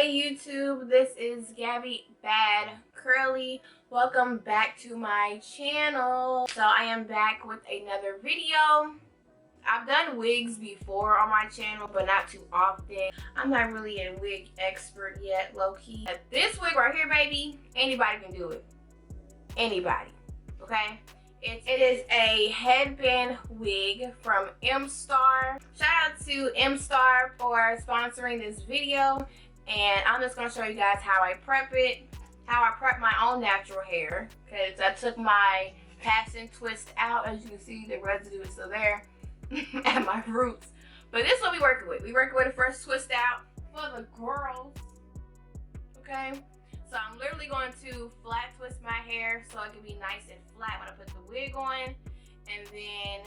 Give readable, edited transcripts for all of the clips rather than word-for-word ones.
Hey YouTube, this is GabbyBaddd Curly. Welcome back to my channel. So I am back with another video. I've done wigs before on my channel, but not too often. I'm not really a wig expert yet, low-key. This wig right here, baby, anybody can do it. Anybody, okay? It is a headband wig from Emistar. Shout out to Emistar for sponsoring this video. And I'm just going to show you guys how I prep it, how I prep my own natural hair. Because I took my pass and twist out. As you can see, the residue is still there at my roots. But this is what we working with. We working with the first twist out for the girls. Okay? So I'm literally going to flat twist my hair so it can be nice and flat when I put the wig on. And then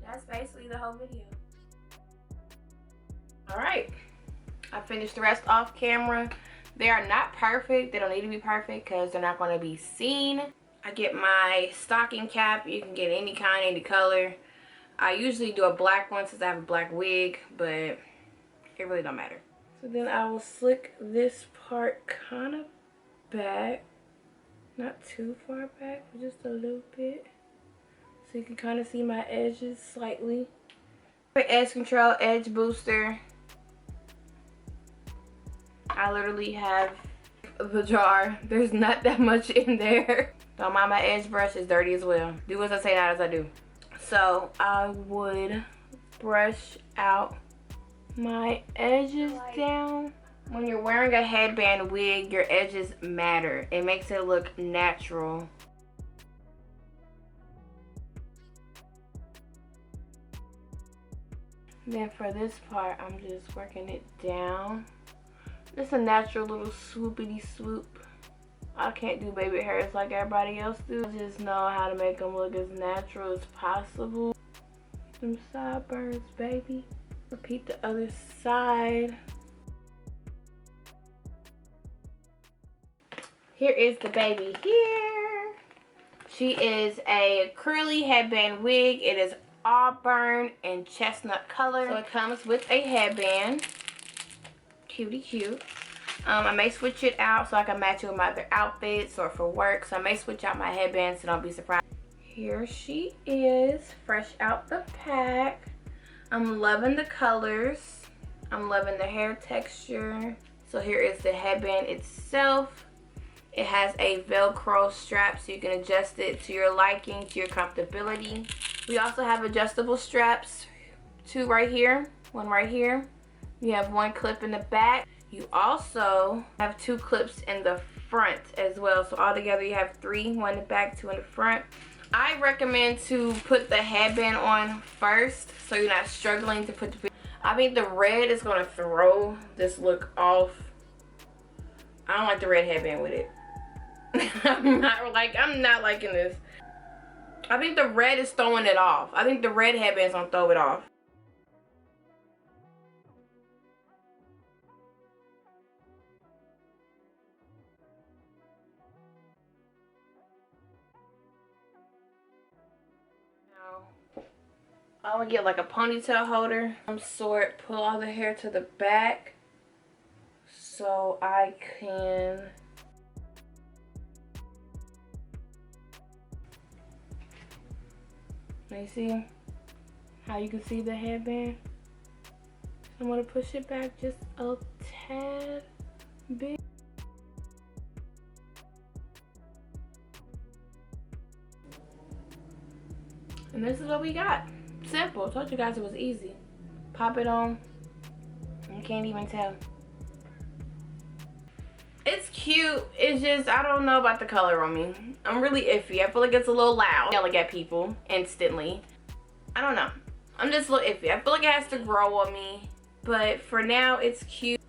that's basically the whole video. Alright. I finished the rest off camera. They are not perfect. They don't need to be perfect because they're not going to be seen. I get my stocking cap. You can get any kind, any color. I usually do a black one since I have a black wig, but it really don't matter. So then I will slick this part kind of back, not too far back, but just a little bit, so you can kind of see my edges slightly. Edge control, edge booster. I literally have the jar. There's not that much in there. Don't mind my edge brush, is dirty as well. Do as I say, not as I do. So I would brush out my edges down. When you're wearing a headband wig, your edges matter. It makes it look natural. Then for this part, I'm just working it down. Just a natural little swoopity swoop. I can't do baby hairs like everybody else do. I just know how to make them look as natural as possible. Some sideburns, baby. Repeat the other side. Here is the baby here. She is a curly headband wig. It is auburn and chestnut color. So it comes with a headband. Cutie cute. I may switch it out so I can match it with my other outfits or for work. So I may switch out my headband, so don't be surprised. Here she is, fresh out the pack. I'm loving the colors. I'm loving the hair texture. So here is the headband itself. It has a Velcro strap so you can adjust it to your liking, to your comfortability. We also have adjustable straps, two right here, one right here. You have one clip in the back. You also have two clips in the front as well. So altogether you have three, one in the back, two in the front. I recommend to put the headband on first so you're not struggling to put the... I think the red is going to throw this look off. I don't like the red headband with it. I'm not liking this. I think the red is throwing it off. I think the red headband's gonna throw it off. Now, I would get like a ponytail holder, some sort, pull all the hair to the back so I can... You see how you can see the headband? I'm going to push it back just a tad bit. And this is what we got. Simple. I told you guys it was easy. Pop it on. You can't even tell. It's cute. It's just, I don't know about the color on me. I'm really iffy. I feel like it's a little loud. Yelling at people instantly. I don't know. I'm just a little iffy. I feel like it has to grow on me. But for now, it's cute.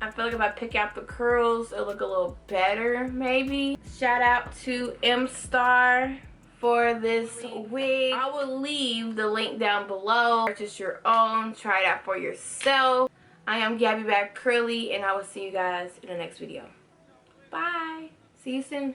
I feel like if I pick out the curls, it'll look a little better, maybe. Shout out to Emistar for this wig. I will leave the link down below. Purchase your own. Try it out for yourself. I am GabbyBaddd Curly, and I will see you guys in the next video. Bye. See you soon.